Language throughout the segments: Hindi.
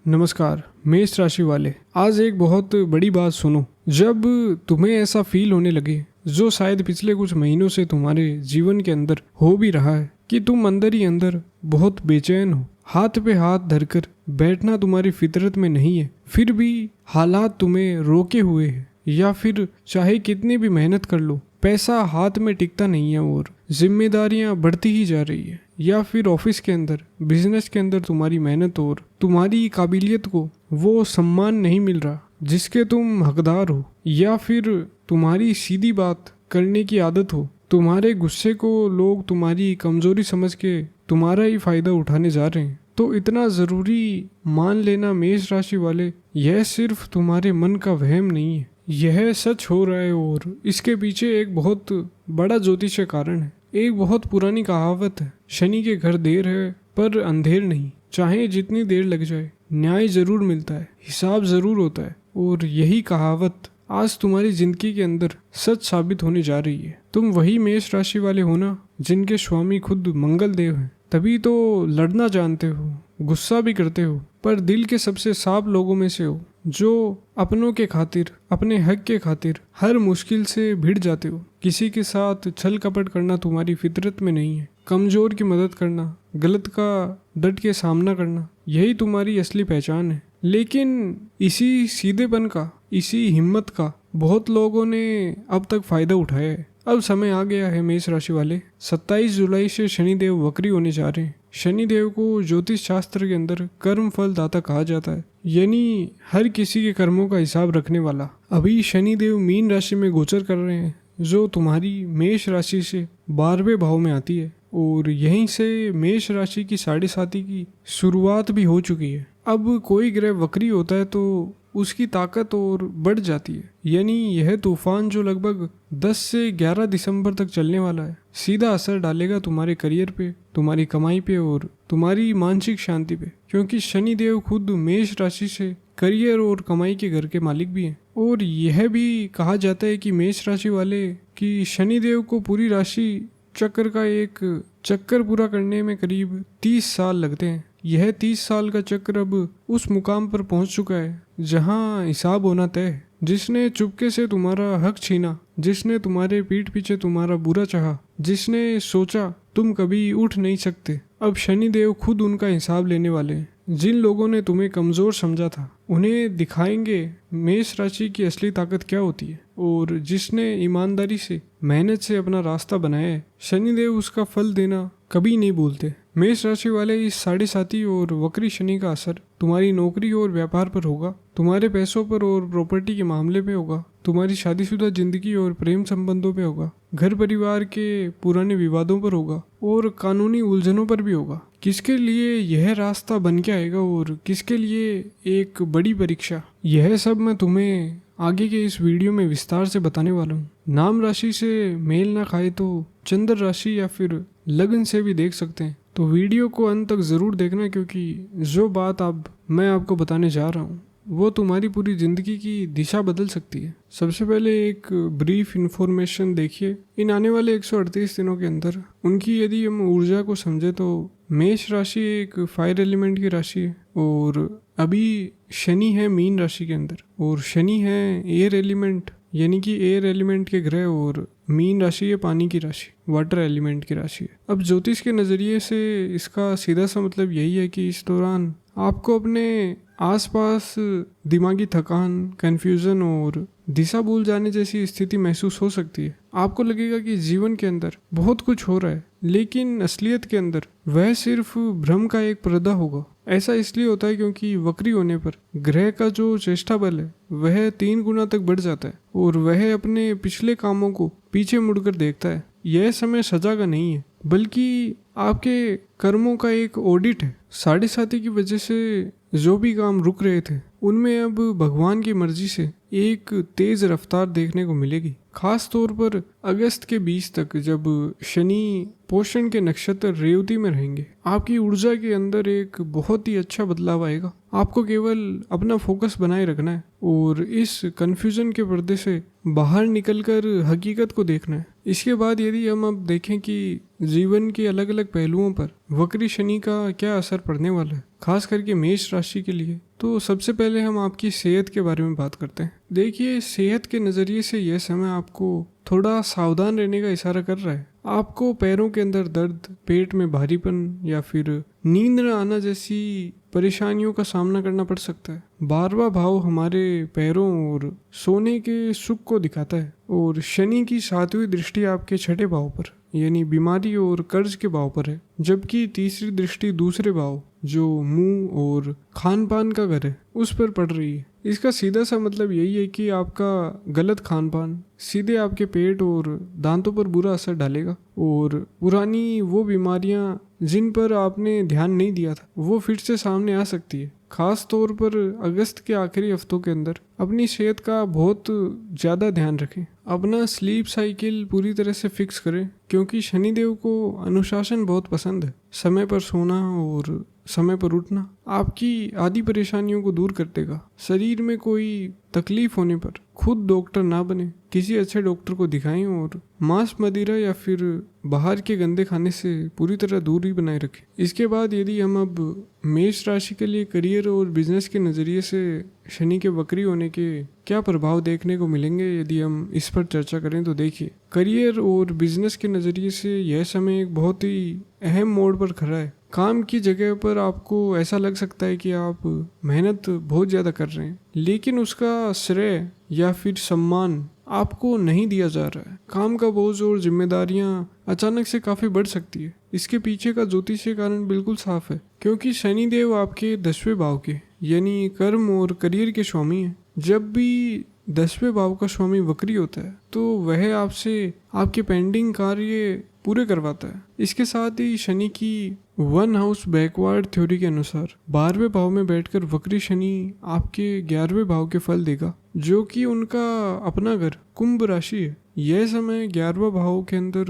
नमस्कार मेष राशि वाले, आज एक बहुत बड़ी बात सुनो। जब तुम्हें ऐसा फील होने लगे, जो शायद पिछले कुछ महीनों से तुम्हारे जीवन के अंदर हो भी रहा है, कि तुम अंदर ही अंदर बहुत बेचैन हो, हाथ पे हाथ धरकर बैठना तुम्हारी फितरत में नहीं है, फिर भी हालात तुम्हें रोके हुए हैं, या फिर चाहे कितनी भी मेहनत कर लो पैसा हाथ में टिकता नहीं है और जिम्मेदारियां बढ़ती ही जा रही है, या फिर ऑफिस के अंदर बिजनेस के अंदर तुम्हारी मेहनत और तुम्हारी काबिलियत को वो सम्मान नहीं मिल रहा जिसके तुम हकदार हो, या फिर तुम्हारी सीधी बात करने की आदत हो, तुम्हारे गुस्से को लोग तुम्हारी कमजोरी समझ के तुम्हारा ही फायदा उठाने जा रहे हैं। तो इतना जरूरी मान लेना मेष राशि वाले, यह सिर्फ तुम्हारे मन का वहम नहीं है, यह सच हो रहा है और इसके पीछे एक बहुत बड़ा ज्योतिषीय कारण है। एक बहुत पुरानी कहावत है, शनि के घर देर है पर अंधेर नहीं, चाहे जितनी देर लग जाए न्याय जरूर मिलता है, हिसाब जरूर होता है। और यही कहावत आज तुम्हारी जिंदगी के अंदर सच साबित होने जा रही है। तुम वही मेष राशि वाले हो ना, जिनके स्वामी खुद मंगल देव हैं, तभी तो लड़ना जानते हो, गुस्सा भी करते हो, पर दिल के सबसे साफ लोगों में से हो, जो अपनों के खातिर, अपने हक के खातिर हर मुश्किल से भिड़ जाते हो। किसी के साथ छल कपट करना तुम्हारी फितरत में नहीं है, कमजोर की मदद करना, गलत का डट के सामना करना, यही तुम्हारी असली पहचान है। लेकिन इसी सीधेपन का, इसी हिम्मत का बहुत लोगों ने अब तक फायदा उठाया है। अब समय आ गया है मेष राशि वाले, 27 जुलाई से शनिदेव वक्री होने जा रहे हैं। शनिदेव को ज्योतिष शास्त्र के अंदर कर्म फल दाता कहा जाता है, यानी हर किसी के कर्मों का हिसाब रखने वाला। अभी शनिदेव मीन राशि में गोचर कर रहे हैं, जो तुम्हारी मेष राशि से 12वें भाव में आती है, और यहीं से मेष राशि की 7.5 की शुरुआत भी हो चुकी है। अब कोई ग्रह वक्री होता है तो उसकी ताकत और बढ़ जाती है, यानी यह तूफान जो लगभग 10 से 11 दिसंबर तक चलने वाला है, सीधा असर डालेगा तुम्हारे करियर पे, तुम्हारी कमाई पे और तुम्हारी मानसिक शांति पे, क्योंकि शनिदेव खुद मेष राशि से करियर और कमाई के घर के मालिक भी हैं। और यह भी कहा जाता है कि मेष राशि वाले कि शनिदेव को पूरी राशि चक्र का एक चक्कर पूरा करने में करीब 30 साल लगते हैं। यह 30 साल का चक्र अब उस मुकाम पर पहुंच चुका है जहां हिसाब होना तय है। जिसने चुपके से तुम्हारा हक छीना, जिसने तुम्हारे पीठ पीछे तुम्हारा बुरा चाहा, जिसने सोचा तुम कभी उठ नहीं सकते, अब शनिदेव खुद उनका हिसाब लेने वाले हैं। जिन लोगों ने तुम्हें कमजोर समझा था, उन्हें दिखाएंगे मेष राशि की असली ताकत क्या होती है, और जिसने ईमानदारी से, मेहनत से अपना रास्ता बनाया है, शनिदेव उसका फल देना कभी नहीं भूलते। मेष राशि वाले, इस 7.5 और वक्री शनि का असर तुम्हारी नौकरी और व्यापार पर होगा, तुम्हारे पैसों पर और प्रॉपर्टी के मामले पे होगा, तुम्हारी शादीशुदा जिंदगी और प्रेम संबंधों पे होगा, घर परिवार के पुराने विवादों पर होगा, और कानूनी उलझनों पर भी होगा। किसके लिए यह रास्ता बन के आएगा और किसके लिए एक बड़ी परीक्षा, यह सब मैं तुम्हें आगे के इस वीडियो में विस्तार से बताने वाला हूँ। नाम राशि से मेल ना खाए तो चंद्र राशि या फिर लग्न से भी देख सकते हैं, तो वीडियो को अंत तक ज़रूर देखना, क्योंकि जो बात अब मैं आपको बताने जा रहा हूँ वो तुम्हारी पूरी ज़िंदगी की दिशा बदल सकती है। सबसे पहले एक ब्रीफ इन्फॉर्मेशन देखिए। इन आने वाले 138 दिनों के अंदर उनकी यदि हम ऊर्जा को समझे तो मेष राशि एक फायर एलिमेंट की राशि है, और अभी शनि है मीन राशि के अंदर, और शनि है एयर एलिमेंट, यानी कि एयर एलिमेंट के ग्रह, और मीन राशि है पानी की राशि, वाटर एलिमेंट की राशि है। अब ज्योतिष के नज़रिए से इसका सीधा सा मतलब यही है कि इस दौरान आपको अपने आसपास दिमागी थकान, कन्फ्यूज़न और दिशा भूल जाने जैसी स्थिति महसूस हो सकती है। आपको लगेगा कि जीवन के अंदर बहुत कुछ हो रहा है, लेकिन असलियत के अंदर वह सिर्फ भ्रम का एक पर्दा होगा। ऐसा इसलिए होता है क्योंकि वक्री होने पर ग्रह का जो चेष्टा बल है वह 3 गुना तक बढ़ जाता है, और वह अपने पिछले कामों को पीछे मुड़कर देखता है। यह समय सजा का नहीं है, बल्कि आपके कर्मों का एक ऑडिट है। 7.5 की वजह से जो भी काम रुक रहे थे, उनमें अब भगवान की मर्जी से एक तेज रफ्तार देखने को मिलेगी। खास तौर पर अगस्त के 20 तक, जब शनि पोषण के नक्षत्र रेवती में रहेंगे। आपकी ऊर्जा के अंदर एक बहुत ही अच्छा बदलाव आएगा। आपको केवल अपना फोकस बनाए रखना है और इस कंफ्यूजन के पर्दे से बाहर निकलकर हकीकत को देखना है। इसके बाद यदि हम अब देखें कि जीवन के अलग अलग पहलुओं पर वक्री शनि का क्या असर पड़ने वाला है, खास करके मेष राशि के लिए, तो सबसे पहले हम आपकी सेहत के बारे में बात करते हैं। देखिए, सेहत के नज़रिए से यह समय आपको थोड़ा सावधान रहने का इशारा कर रहा है। आपको पैरों के अंदर दर्द, पेट में भारीपन या फिर नींद न आना जैसी परेशानियों का सामना करना पड़ सकता है। 12वां भाव हमारे पैरों और सोने के सुख को दिखाता है और शनि की 7वीं दृष्टि आपके 6ठे भाव पर यानी बीमारी और कर्ज के भाव पर है, जबकि तीसरी दृष्टि दूसरे भाव जो मुंह और खान पान का घर है उस पर पड़ रही है। इसका सीधा सा मतलब यही है कि आपका गलत खान पान सीधे आपके पेट और दांतों पर बुरा असर डालेगा और पुरानी वो बीमारियां जिन पर आपने ध्यान नहीं दिया था वो फिर से सामने आ सकती है। खास तौर पर अगस्त के आखिरी हफ्तों के अंदर अपनी सेहत का बहुत ज़्यादा ध्यान रखें। अपना स्लीप साइकिल पूरी तरह से फिक्स करें, क्योंकि शनिदेव को अनुशासन बहुत पसंद है। समय पर सोना और समय पर उठना आपकी आदि परेशानियों को दूर कर देगा। शरीर में कोई तकलीफ होने पर खुद डॉक्टर ना बने, किसी अच्छे डॉक्टर को दिखाएं और मांस, मदिरा या फिर बाहर के गंदे खाने से पूरी तरह दूरी बनाए रखें। इसके बाद यदि हम अब मेष राशि के लिए करियर और बिजनेस के नज़रिए से शनि के वक्री होने के क्या प्रभाव देखने को मिलेंगे, यदि हम इस पर चर्चा करें तो देखिए, करियर और बिजनेस के नज़रिए से यह समय एक बहुत ही अहम मोड़ पर खड़ा है। काम की जगह पर आपको ऐसा लग सकता है कि आप मेहनत बहुत ज़्यादा कर रहे हैं, लेकिन उसका श्रेय या फिर सम्मान आपको नहीं दिया जा रहा है। काम का बोझ और जिम्मेदारियां अचानक से काफ़ी बढ़ सकती है। इसके पीछे का ज्योतिषीय कारण बिल्कुल साफ है, क्योंकि शनिदेव आपके 10वें भाव के यानी कर्म और करियर के स्वामी हैं। जब भी 10वें भाव का स्वामी वक्री होता है तो वह आपसे आपके पेंडिंग कार्य पूरे करवाता है। इसके साथ ही शनि की 1 हाउस बैकवर्ड थ्योरी के अनुसार 12वें भाव में बैठकर वक्री शनि आपके 11वें भाव के फल देगा, जो कि उनका अपना घर कुंभ राशि है। यह समय 11वां भाव के अंदर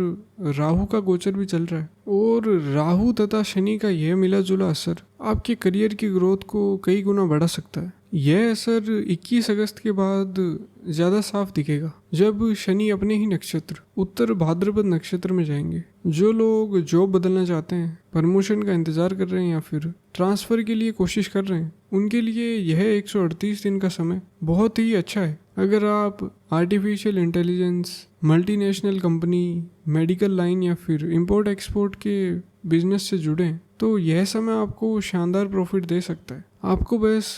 राहु का गोचर भी चल रहा है और राहु तथा शनि का यह मिला जुला असर आपके करियर की ग्रोथ को कई गुना बढ़ा सकता है। यह असर 21 अगस्त के बाद ज़्यादा साफ दिखेगा, जब शनि अपने ही नक्षत्र उत्तर भाद्रपद नक्षत्र में जाएंगे। जो लोग जॉब बदलना चाहते हैं, प्रमोशन का इंतजार कर रहे हैं या फिर ट्रांसफ़र के लिए कोशिश कर रहे हैं, उनके लिए यह 138 दिन का समय बहुत ही अच्छा है। अगर आप artificial intelligence, multinational company, medical line या फिर इंपोर्ट एक्सपोर्ट के बिजनेस से जुड़े हैं तो यह समय आपको शानदार प्रॉफिट दे सकता है। आपको बस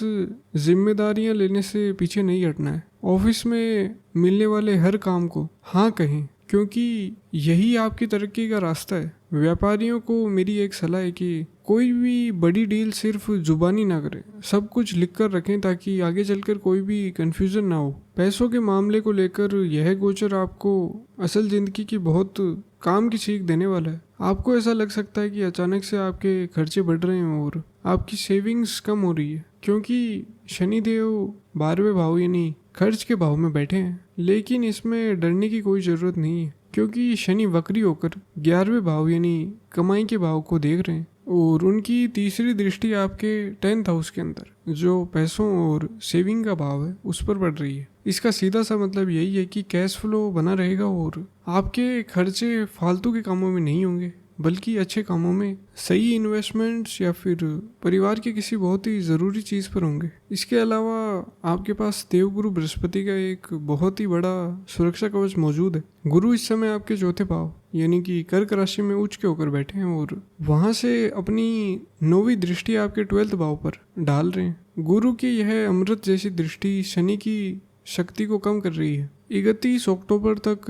जिम्मेदारियां लेने से पीछे नहीं हटना है। ऑफिस में मिलने वाले हर काम को हाँ कहें, क्योंकि यही आपकी तरक्की का रास्ता है। व्यापारियों को मेरी एक सलाह है कि कोई भी बड़ी डील सिर्फ जुबानी ना करें, सब कुछ लिख कर रखें ताकि आगे चलकर कोई भी कंफ्यूजन ना हो। पैसों के मामले को लेकर यह गोचर आपको असल जिंदगी की बहुत काम की सीख देने वाला है। आपको ऐसा लग सकता है कि अचानक से आपके खर्चे बढ़ रहे हैं और आपकी सेविंग्स कम हो रही है, क्योंकि शनिदेव 12वें भाव यानी खर्च के भाव में बैठे हैं। लेकिन इसमें डरने की कोई ज़रूरत नहीं है, क्योंकि शनि वक्री होकर 11वें भाव यानी कमाई के भाव को देख रहे हैं और उनकी तीसरी दृष्टि आपके 10th हाउस के अंदर जो पैसों और सेविंग का भाव है उस पर पड़ रही है। इसका सीधा सा मतलब यही है कि कैश फ्लो बना रहेगा और आपके खर्चे फालतू के कामों में नहीं होंगे, बल्कि अच्छे कामों में, सही इन्वेस्टमेंट्स या फिर परिवार की किसी बहुत ही ज़रूरी चीज़ पर होंगे। इसके अलावा आपके पास देवगुरु बृहस्पति का एक बहुत ही बड़ा सुरक्षा कवच मौजूद है। गुरु इस समय आपके 4थे भाव यानी कि कर्क राशि में उच्च के होकर बैठे हैं और वहाँ से अपनी 9वीं दृष्टि आपके 12th भाव पर डाल रहे हैं। गुरु की यह अमृत जैसी दृष्टि शनि की शक्ति को कम कर रही है। 31 अक्टूबर तक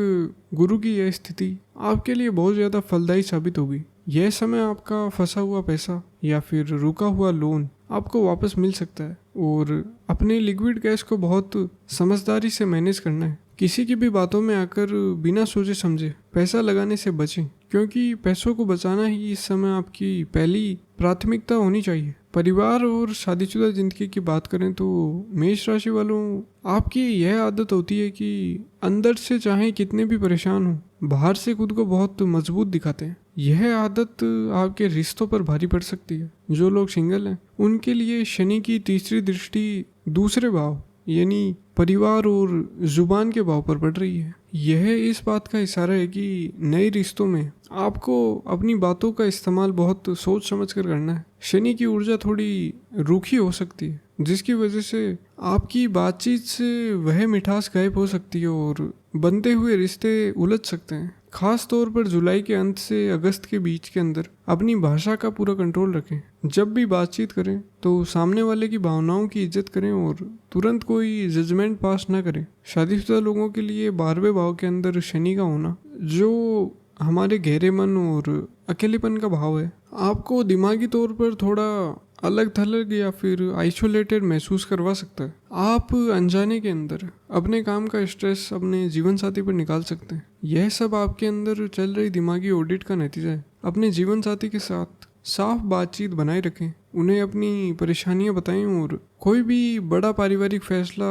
गुरु की यह स्थिति आपके लिए बहुत ज़्यादा फलदायी साबित होगी। यह समय आपका फंसा हुआ पैसा या फिर रुका हुआ लोन आपको वापस मिल सकता है और अपने लिक्विड कैश को बहुत समझदारी से मैनेज करना है। किसी की भी बातों में आकर बिना सोचे समझे पैसा लगाने से बचें, क्योंकि पैसों को बचाना ही इस समय आपकी पहली प्राथमिकता होनी चाहिए। परिवार और शादीशुदा जिंदगी की बात करें तो मेष राशि वालों, आपकी यह आदत होती है कि अंदर से चाहे कितने भी परेशान हो, बाहर से खुद को बहुत मजबूत दिखाते हैं। यह आदत आपके रिश्तों पर भारी पड़ सकती है। जो लोग सिंगल हैं उनके लिए शनि की तीसरी दृष्टि दूसरे भाव यानी परिवार और जुबान के भाव पर पड़ रही है। यह इस बात का इशारा है कि नए रिश्तों में आपको अपनी बातों का इस्तेमाल बहुत सोच समझ कर करना है। शनि की ऊर्जा थोड़ी रूखी हो सकती है, जिसकी वजह से आपकी बातचीत से वह मिठास गायब हो सकती है और बनते हुए रिश्ते उलझ सकते हैं। खास तौर पर जुलाई के अंत से अगस्त के बीच के अंदर अपनी भाषा का पूरा कंट्रोल रखें। जब भी बातचीत करें तो सामने वाले की भावनाओं की इज्जत करें और तुरंत कोई जजमेंट पास ना करें। शादीशुदा लोगों के लिए 12वें भाव के अंदर शनि का होना, जो हमारे गहरे मन और अकेलेपन का भाव है, आपको दिमागी तौर पर थोड़ा अलग थलग या फिर आइसोलेटेड महसूस करवा सकता है। आप अनजाने के अंदर अपने काम का स्ट्रेस अपने जीवन साथी पर निकाल सकते हैं। यह सब आपके अंदर चल रही दिमागी ऑडिट का नतीजा है। अपने जीवन साथी के साथ साफ बातचीत बनाए रखें, उन्हें अपनी परेशानियां बताएं और कोई भी बड़ा पारिवारिक फैसला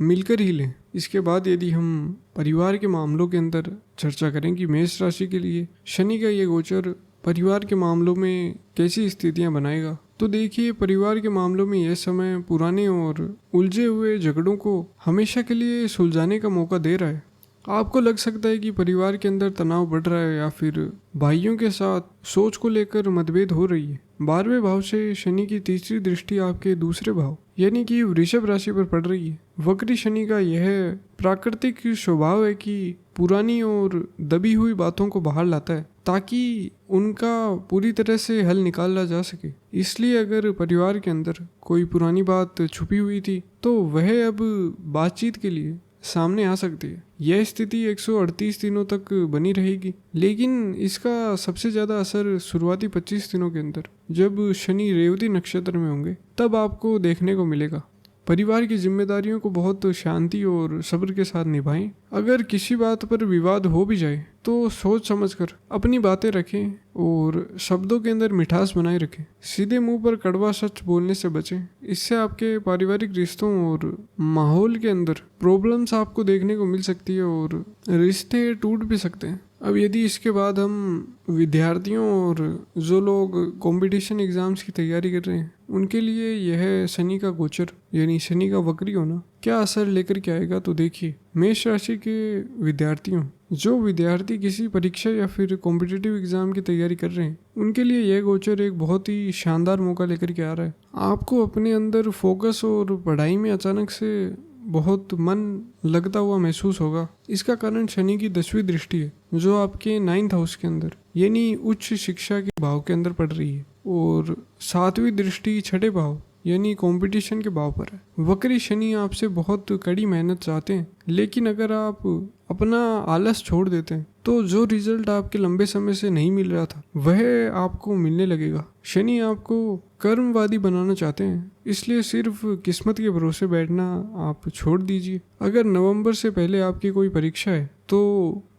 मिलकर ही लें। इसके बाद यदि हम परिवार के मामलों के अंदर चर्चा करें कि मेष राशि के लिए शनि का ये गोचर परिवार के मामलों में कैसी स्थितियां बनाएगा, तो देखिए परिवार के मामलों में यह समय पुराने और उलझे हुए झगड़ों को हमेशा के लिए सुलझाने का मौका दे रहा है। आपको लग सकता है कि परिवार के अंदर तनाव बढ़ रहा है या फिर भाइयों के साथ सोच को लेकर मतभेद हो रही है। 12वें भाव से शनि की तीसरी दृष्टि आपके दूसरे भाव यानी कि वृषभ राशि पर पड़ रही है। वक्री शनि का यह प्राकृतिक स्वभाव है कि पुरानी और दबी हुई बातों को बाहर लाता है ताकि उनका पूरी तरह से हल निकाला जा सके। इसलिए अगर परिवार के अंदर कोई पुरानी बात छुपी हुई थी तो वह अब बातचीत के लिए सामने आ सकती है। यह स्थिति 138 दिनों तक बनी रहेगी, लेकिन इसका सबसे ज़्यादा असर शुरुआती 25 दिनों के अंदर जब शनि रेवती नक्षत्र में होंगे तब आपको देखने को मिलेगा। परिवार की जिम्मेदारियों को बहुत शांति और सब्र के साथ निभाएं। अगर किसी बात पर विवाद हो भी जाए तो सोच समझकर अपनी बातें रखें और शब्दों के अंदर मिठास बनाए रखें। सीधे मुंह पर कड़वा सच बोलने से बचें। इससे आपके पारिवारिक रिश्तों और माहौल के अंदर प्रॉब्लम्स आपको देखने को मिल सकती है और रिश्ते टूट भी सकते हैं। अब यदि इसके बाद हम विद्यार्थियों और जो लोग कंपटीशन एग्जाम्स की तैयारी कर रहे हैं उनके लिए यह शनि का गोचर यानी शनि का वक्री होना क्या असर लेकर के आएगा, तो देखिए मेष राशि के विद्यार्थियों, जो विद्यार्थी किसी परीक्षा या फिर कॉम्पिटिटिव एग्जाम की तैयारी कर रहे हैं उनके लिए यह गोचर एक बहुत ही शानदार मौका लेकर के आ रहा है। आपको अपने अंदर फोकस और पढ़ाई में अचानक से बहुत मन लगता हुआ महसूस होगा। इसका कारण शनि की 10वीं दृष्टि है जो आपके 9th हाउस के अंदर यानी उच्च शिक्षा के भाव के अंदर पड़ रही है और 7वीं दृष्टि 6ठे भाव यानी कंपटीशन के भाव पर है। वक्री शनि आपसे बहुत कड़ी मेहनत चाहते हैं, लेकिन अगर आप अपना आलस छोड़ देते हैं तो जो रिजल्ट आपके लंबे समय से नहीं मिल रहा था वह आपको मिलने लगेगा। शनि आपको कर्मवादी बनाना चाहते हैं, इसलिए सिर्फ किस्मत के भरोसे बैठना आप छोड़ दीजिए। अगर नवंबर से पहले आपकी कोई परीक्षा है तो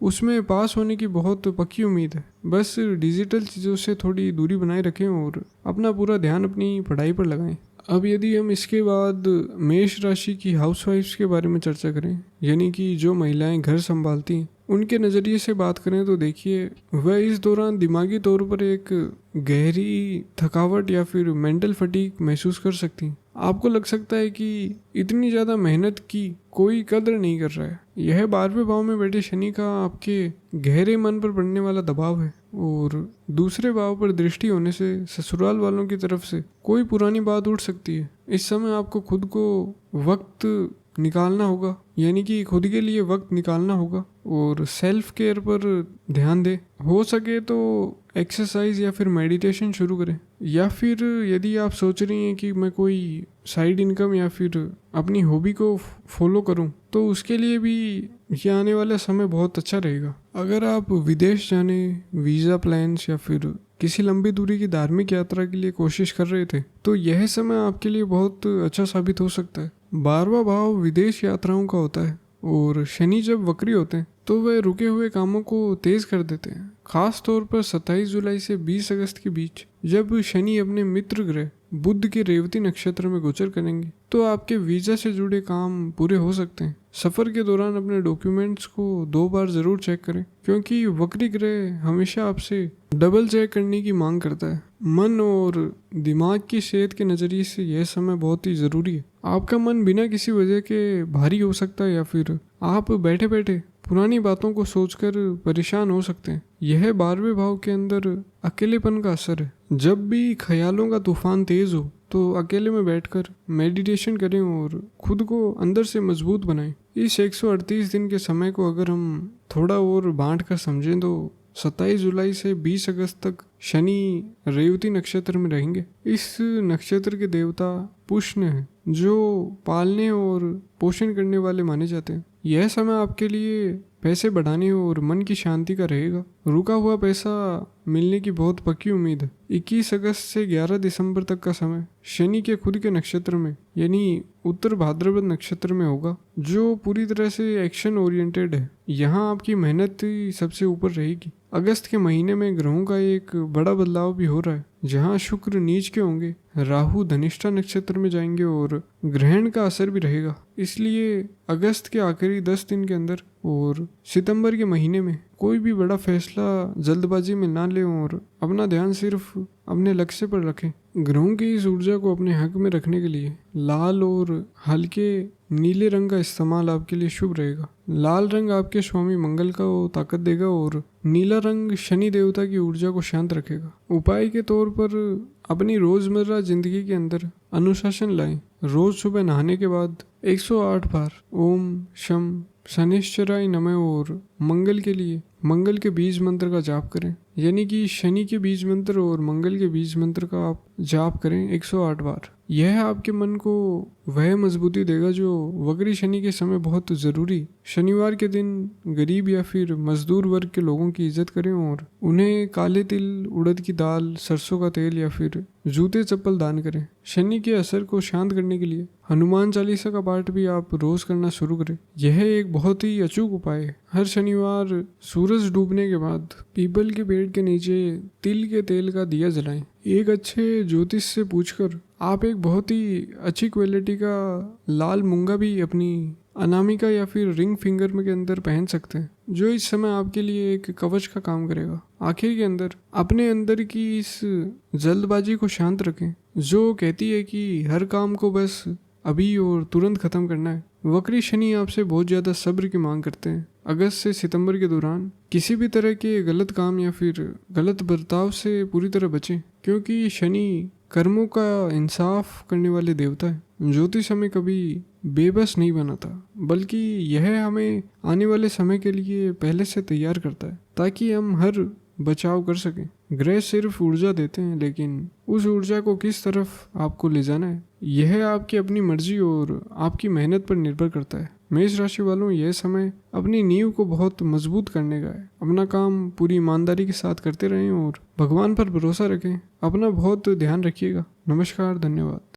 उसमें पास होने की बहुत पक्की उम्मीद है। बस डिजिटल चीज़ों से थोड़ी दूरी बनाए रखें और अपना पूरा ध्यान अपनी पढ़ाई पर लगाएं। अब यदि हम इसके बाद मेष राशि की हाउसवाइफ्स के बारे में चर्चा करें यानी कि जो महिलाएं घर संभालती हैं उनके नज़रिए से बात करें तो देखिए वह इस दौरान दिमागी तौर पर एक गहरी थकावट या फिर मेंटल फटीग महसूस कर सकती हैं। आपको लग सकता है कि इतनी ज़्यादा मेहनत की कोई कदर नहीं कर रहा है। यह 12वें भाव में बैठे शनि का आपके गहरे मन पर पड़ने वाला दबाव है और दूसरे भाव पर दृष्टि होने से ससुराल वालों की तरफ से कोई पुरानी बात उठ सकती है। इस समय आपको खुद को वक्त निकालना होगा यानी कि खुद के लिए वक्त निकालना होगा और सेल्फ केयर पर ध्यान दें। हो सके तो एक्सरसाइज या फिर मेडिटेशन शुरू करें, या फिर यदि आप सोच रही हैं कि मैं कोई साइड इनकम या फिर अपनी हॉबी को फॉलो करूं तो उसके लिए भी ये आने वाला समय बहुत अच्छा रहेगा। अगर आप विदेश जाने वीज़ा प्लान्स या फिर किसी लंबी दूरी की धार्मिक यात्रा के लिए कोशिश कर रहे थे तो यह समय आपके लिए बहुत अच्छा साबित हो सकता है। 12वां भाव विदेश यात्राओं का होता है और शनि जब वक्री होते हैं तो वह रुके हुए कामों को तेज कर देते हैं। खास तौर पर 27 जुलाई से 20 अगस्त के बीच जब शनि अपने मित्र ग्रह बुध के रेवती नक्षत्र में गोचर करेंगे तो आपके वीजा से जुड़े काम पूरे हो सकते हैं। सफर के दौरान अपने डॉक्यूमेंट्स को 2 बार जरूर चेक करें, क्योंकि वक्री ग्रह हमेशा आपसे डबल चेक करने की मांग करता है। मन और दिमाग की सेहत के नजरिए से यह समय बहुत ही जरूरी है। आपका मन बिना किसी वजह के भारी हो सकता है या फिर आप बैठे बैठे पुरानी बातों को सोचकर परेशान हो सकते हैं। यह 12वें भाव के अंदर अकेलेपन का असर है। जब भी ख्यालों का तूफान तेज हो तो अकेले में बैठकर मेडिटेशन करें और खुद को अंदर से मजबूत बनाएं। इस 138 दिन के समय को अगर हम थोड़ा और बांट कर समझें तो 27 जुलाई से 20 अगस्त तक शनि रेवती नक्षत्र में रहेंगे। इस नक्षत्र के देवता पुष्ण हैं, जो पालने और पोषण करने वाले माने जाते हैं। यह समय आपके लिए पैसे बढ़ाने और मन की शांति का रहेगा। रुका हुआ पैसा मिलने की बहुत पक्की उम्मीद है। 21 अगस्त से 11 दिसंबर तक का समय शनि के खुद के नक्षत्र में यानी उत्तर भाद्रपद नक्षत्र में होगा, जो पूरी तरह से एक्शन ओरिएंटेड है। यहाँ आपकी मेहनत ही सबसे ऊपर रहेगी। अगस्त के महीने में ग्रहों का एक बड़ा बदलाव भी हो रहा है, जहाँ शुक्र नीच के होंगे, राहु धनिष्ठा नक्षत्र में जाएंगे और ग्रहण का असर भी रहेगा। इसलिए अगस्त के आखिरी 10 दिन के अंदर और सितंबर के महीने में कोई भी बड़ा फैसला जल्दबाजी में ना लें और अपना ध्यान सिर्फ अपने लक्ष्य पर रखें। ग्रहों की इस ऊर्जा को अपने हक में रखने के लिए लाल और हल्के नीले रंग का इस्तेमाल आपके लिए शुभ रहेगा। लाल रंग आपके स्वामी मंगल को ताकत देगा और नीला रंग शनि देवता की ऊर्जा को शांत रखेगा। उपाय के तौर पर अपनी रोजमर्रा जिंदगी के अंदर अनुशासन लाएं। रोज सुबह नहाने के बाद 108 बार ओम शम शनिश्चराय नमः और मंगल के लिए मंगल के बीज मंत्र का जाप करें। यानी कि शनि के बीज मंत्र और मंगल के बीज मंत्र का आप जाप करें 108 बार। यह आपके मन को वह मजबूती देगा जो वक्री शनि के समय बहुत जरूरी। शनिवार के दिन गरीब या फिर मजदूर वर्ग के लोगों की इज्जत करें और उन्हें काले तिल, उड़द की दाल, सरसों का तेल या फिर जूते चप्पल दान करें। शनि के असर को शांत करने के लिए हनुमान चालीसा का पाठ भी आप रोज करना शुरू करें। यह एक बहुत ही अचूक उपाय है। हर शनिवार सूरज डूबने के बाद पीपल के पेड़ के नीचे तिल के तेल का दिया जलाएं। एक अच्छे ज्योतिष से पूछकर आप एक बहुत ही अच्छी क्वालिटी का लाल मूंगा भी अपनी अनामिका या फिर रिंग फिंगर में के अंदर पहन सकते हैं, जो इस समय आपके लिए एक कवच का काम करेगा। आखिर के अंदर अपने अंदर की इस जल्दबाजी को शांत रखें, जो कहती है कि हर काम को बस अभी और तुरंत खत्म करना है। वक्री शनि आपसे बहुत ज्यादा सब्र की मांग करते हैं। अगस्त से सितंबर के दौरान किसी भी तरह के गलत काम या फिर गलत बर्ताव से पूरी तरह बचें, क्योंकि शनि कर्मों का इंसाफ करने वाले देवता है। ज्योतिष हमें कभी बेबस नहीं बनाता, बल्कि यह हमें आने वाले समय के लिए पहले से तैयार करता है ताकि हम हर बचाव कर सकें। ग्रह सिर्फ ऊर्जा देते हैं, लेकिन उस ऊर्जा को किस तरफ आपको ले जाना है यह आपकी अपनी मर्जी और आपकी मेहनत पर निर्भर करता है। मेष राशि वालों, यह समय अपनी नींव को बहुत मजबूत करने का है। अपना काम पूरी ईमानदारी के साथ करते रहें और भगवान पर भरोसा रखें। अपना बहुत ध्यान रखिएगा। नमस्कार, धन्यवाद।